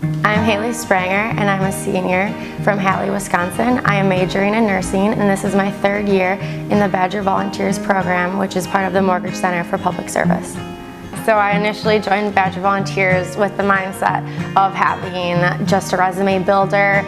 I'm Haley Spranger, and I'm a senior from Halle, Wisconsin. I am majoring in nursing, and this is my third year in the Badger Volunteers program, which is part of the Mortgage Center for Public Service. So I initially joined Badger Volunteers with the mindset of having just a resume builder,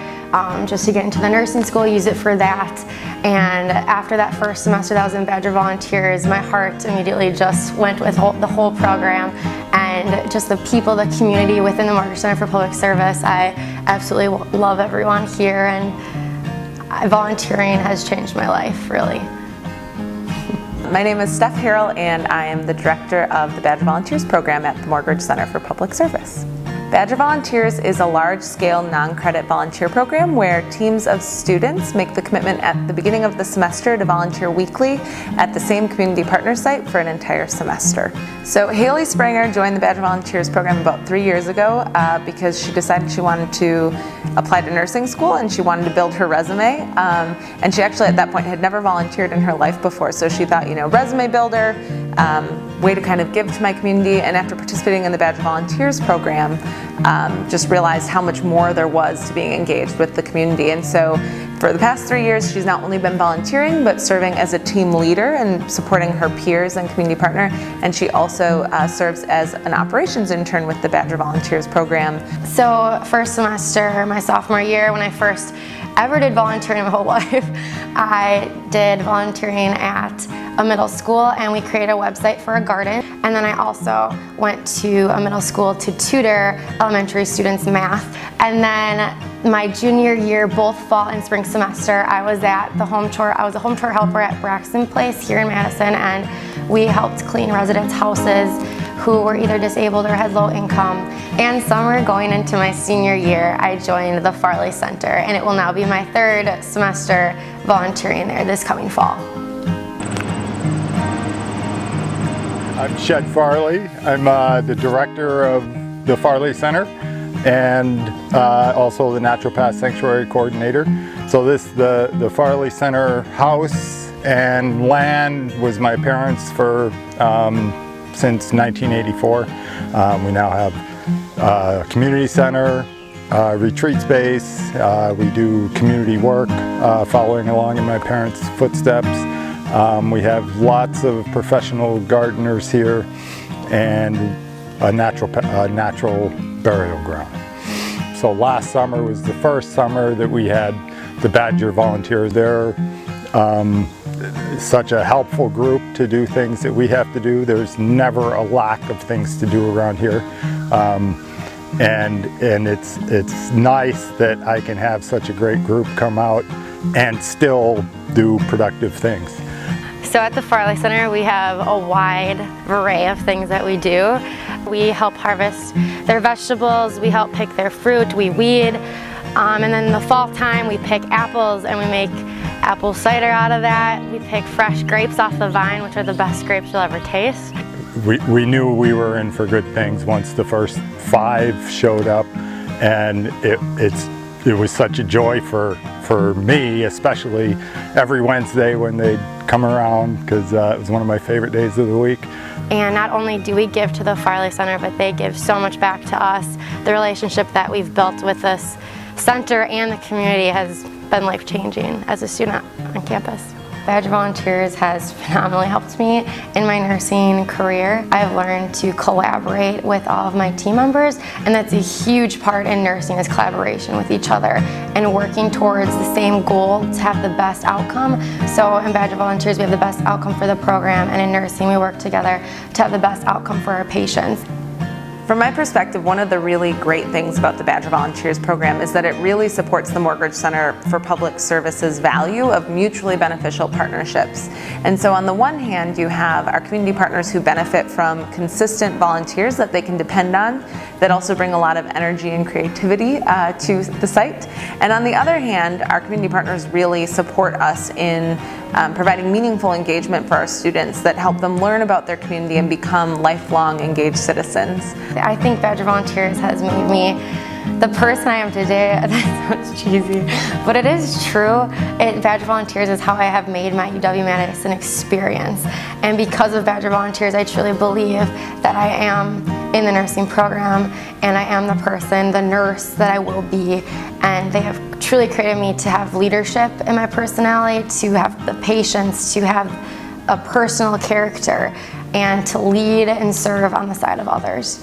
just to get into the nursing school, use it for that. And after that first semester that I was in Badger Volunteers, my heart immediately just went with the whole program and just the people, the community within the Mortgage Center for Public Service. I absolutely love everyone here, and volunteering has changed my life, really. My name is Steph Harrell, and I am the director of the Badger Volunteers program at the Mortgage Center for Public Service. Badger Volunteers is a large-scale non-credit volunteer program where teams of students make the commitment at the beginning of the semester to volunteer weekly at the same community partner site for an entire semester. So Haley Spranger joined the Badger Volunteers program about 3 years ago because she decided she wanted to apply to nursing school and she wanted to build her resume. And she actually at that point had never volunteered in her life before, so she thought, resume builder, way to kind of give to my community. And after participating in the Badger Volunteers program, just realized how much more there was to being engaged with the community. And so for the past 3 years, she's not only been volunteering, but serving as a team leader and supporting her peers and community partner. And she also serves as an operations intern with the Badger Volunteers program. So first semester, my sophomore year, when I first ever did volunteering in my whole life, I did volunteering at a middle school, and we created a website for a garden. And then I also went to a middle school to tutor elementary students math. And then my junior year, both fall and spring semester, I was a home chore helper at Braxton Place here in Madison, and we helped clean residents' houses who were either disabled or had low income. And summer going into my senior year, I joined the Farley Center, and it will now be my third semester volunteering there this coming fall. I'm Shed Farley. I'm the director of the Farley Center and also the Naturopath Sanctuary Coordinator. So the Farley Center house and land was my parents' for since 1984. We now have a community center, retreat space. We do community work following along in my parents' footsteps. We have lots of professional gardeners here and a natural burial ground. So last summer was the first summer that we had the Badger Volunteers. They're such a helpful group to do things that we have to do. There's never a lack of things to do around here. And it's nice that I can have such a great group come out and still do productive things. So at the Farley Center, we have a wide array of things that we do. We help harvest their vegetables, we help pick their fruit, we weed, and then in the fall time we pick apples and we make apple cider out of that. We pick fresh grapes off the vine, which are the best grapes you'll ever taste. We knew we were in for good things once the first 5 showed up, and it was such a joy for me, especially every Wednesday when they'd come around, because it was one of my favorite days of the week. And not only do we give to the Farley Center, but they give so much back to us. The relationship that we've built with this center and the community has been life-changing as a student on campus. Badger Volunteers has phenomenally helped me in my nursing career. I've learned to collaborate with all of my team members, and that's a huge part in nursing, is collaboration with each other and working towards the same goal to have the best outcome. So in Badger Volunteers, we have the best outcome for the program, and in nursing, we work together to have the best outcome for our patients. From my perspective, one of the really great things about the Badger Volunteers program is that it really supports the Mortgage Center for Public Service's value of mutually beneficial partnerships. And so on the one hand, you have our community partners who benefit from consistent volunteers that they can depend on, that also bring a lot of energy and creativity to the site. And on the other hand, our community partners really support us in providing meaningful engagement for our students that help them learn about their community and become lifelong engaged citizens. I think Badger Volunteers has made me the person I am today. That sounds cheesy, but it is true. Badger Volunteers is how I have made my UW-Madison experience. And because of Badger Volunteers, I truly believe that I am in the nursing program, and I am the person, the nurse that I will be. And they have truly created me to have leadership in my personality, to have the patience, to have a personal character, and to lead and serve on the side of others.